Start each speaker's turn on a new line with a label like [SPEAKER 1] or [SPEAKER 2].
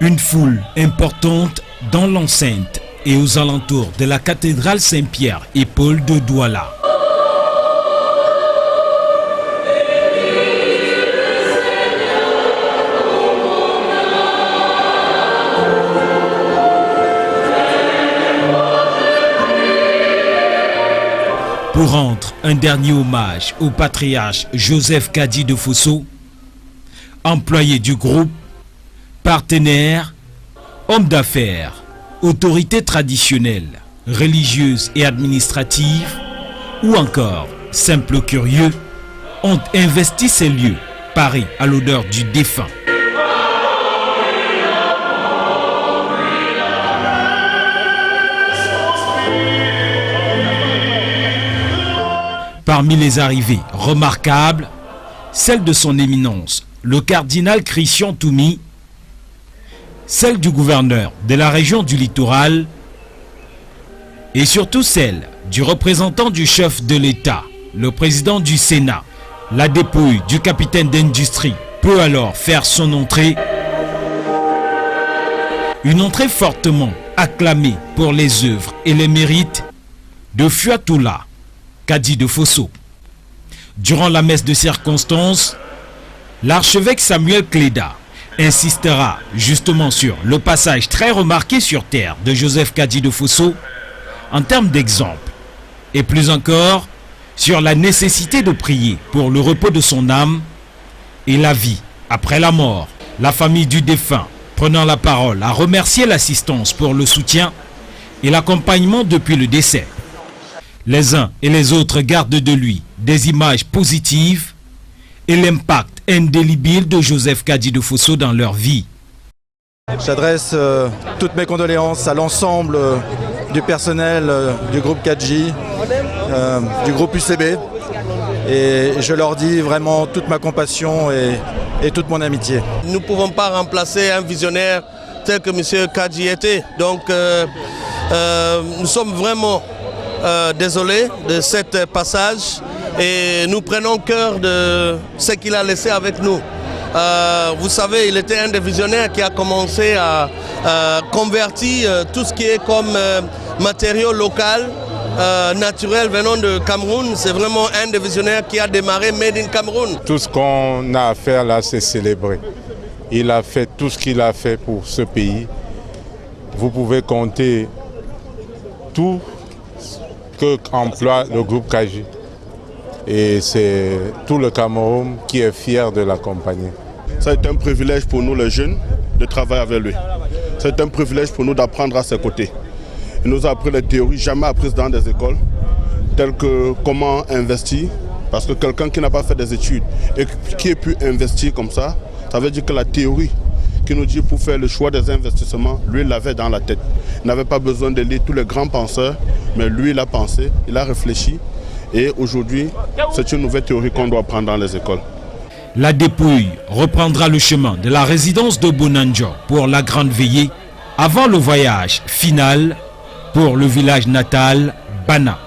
[SPEAKER 1] Une foule importante dans l'enceinte et aux alentours de la cathédrale Saint-Pierre et Paul de Douala. Pour rendre un dernier hommage au patriarche Joseph Kadi de Fosso, employé du groupe, partenaire, homme d'affaires, autorités traditionnelles, religieuses et administratives, ou encore simples curieux, ont investi ces lieux, parés à l'odeur du défunt. Parmi les arrivées remarquables, celle de son éminence, le cardinal Christian Toumi, celle du gouverneur de la région du littoral et surtout celle du représentant du chef de l'État, le président du Sénat. La dépouille du capitaine d'industrie peut alors faire son entrée. Une entrée fortement acclamée pour les œuvres et les mérites de Fuatoula Kadi de Fosso. Durant la messe de circonstance, l'archevêque Samuel Cléda insistera justement sur le passage très remarqué sur terre de Joseph Kadi de Fosso en termes d'exemple, et plus encore sur la nécessité de prier pour le repos de son âme et la vie après la mort. La famille du défunt, prenant la parole, a remercié l'assistance pour le soutien et l'accompagnement depuis le décès. Les uns et les autres gardent de lui des images positives et l'impact indélébile de Joseph Kadi de Fosso dans leur vie.
[SPEAKER 2] J'adresse toutes mes condoléances à l'ensemble du personnel du groupe 4J, du groupe UCB, et je leur dis vraiment toute ma compassion et toute mon amitié.
[SPEAKER 3] Nous ne pouvons pas remplacer un visionnaire tel que M. Kadi était, donc nous sommes vraiment désolés de cet passage et nous prenons cœur de ce qu'il a laissé avec nous. Vous savez, il était un des visionnaires qui a commencé à convertir tout ce qui est comme matériaux local, naturel venant de Cameroun. C'est vraiment un des visionnaires qui a démarré Made in Cameroun.
[SPEAKER 4] Tout ce qu'on a à faire là, c'est célébrer. Il a fait tout ce qu'il a fait pour ce pays. Vous pouvez compter tout que emploie le groupe 4J. Et c'est tout le Cameroun qui est fier de l'accompagner.
[SPEAKER 5] Ça a été un privilège pour nous les jeunes de travailler avec lui. C'est un privilège pour nous d'apprendre à ses côtés. Il nous a appris les théories jamais apprises dans des écoles, telles que comment investir. Parce que quelqu'un qui n'a pas fait des études et qui a pu investir comme ça veut dire que la théorie qui nous dit pour faire le choix des investissements, lui, il l'avait dans la tête. Il n'avait pas besoin de lire tous les grands penseurs, mais lui, il a pensé, il a réfléchi. Et aujourd'hui, c'est une nouvelle théorie qu'on doit prendre dans les écoles.
[SPEAKER 1] La dépouille reprendra le chemin de la résidence de Bonanjo pour la grande veillée, avant le voyage final pour le village natal, Bana.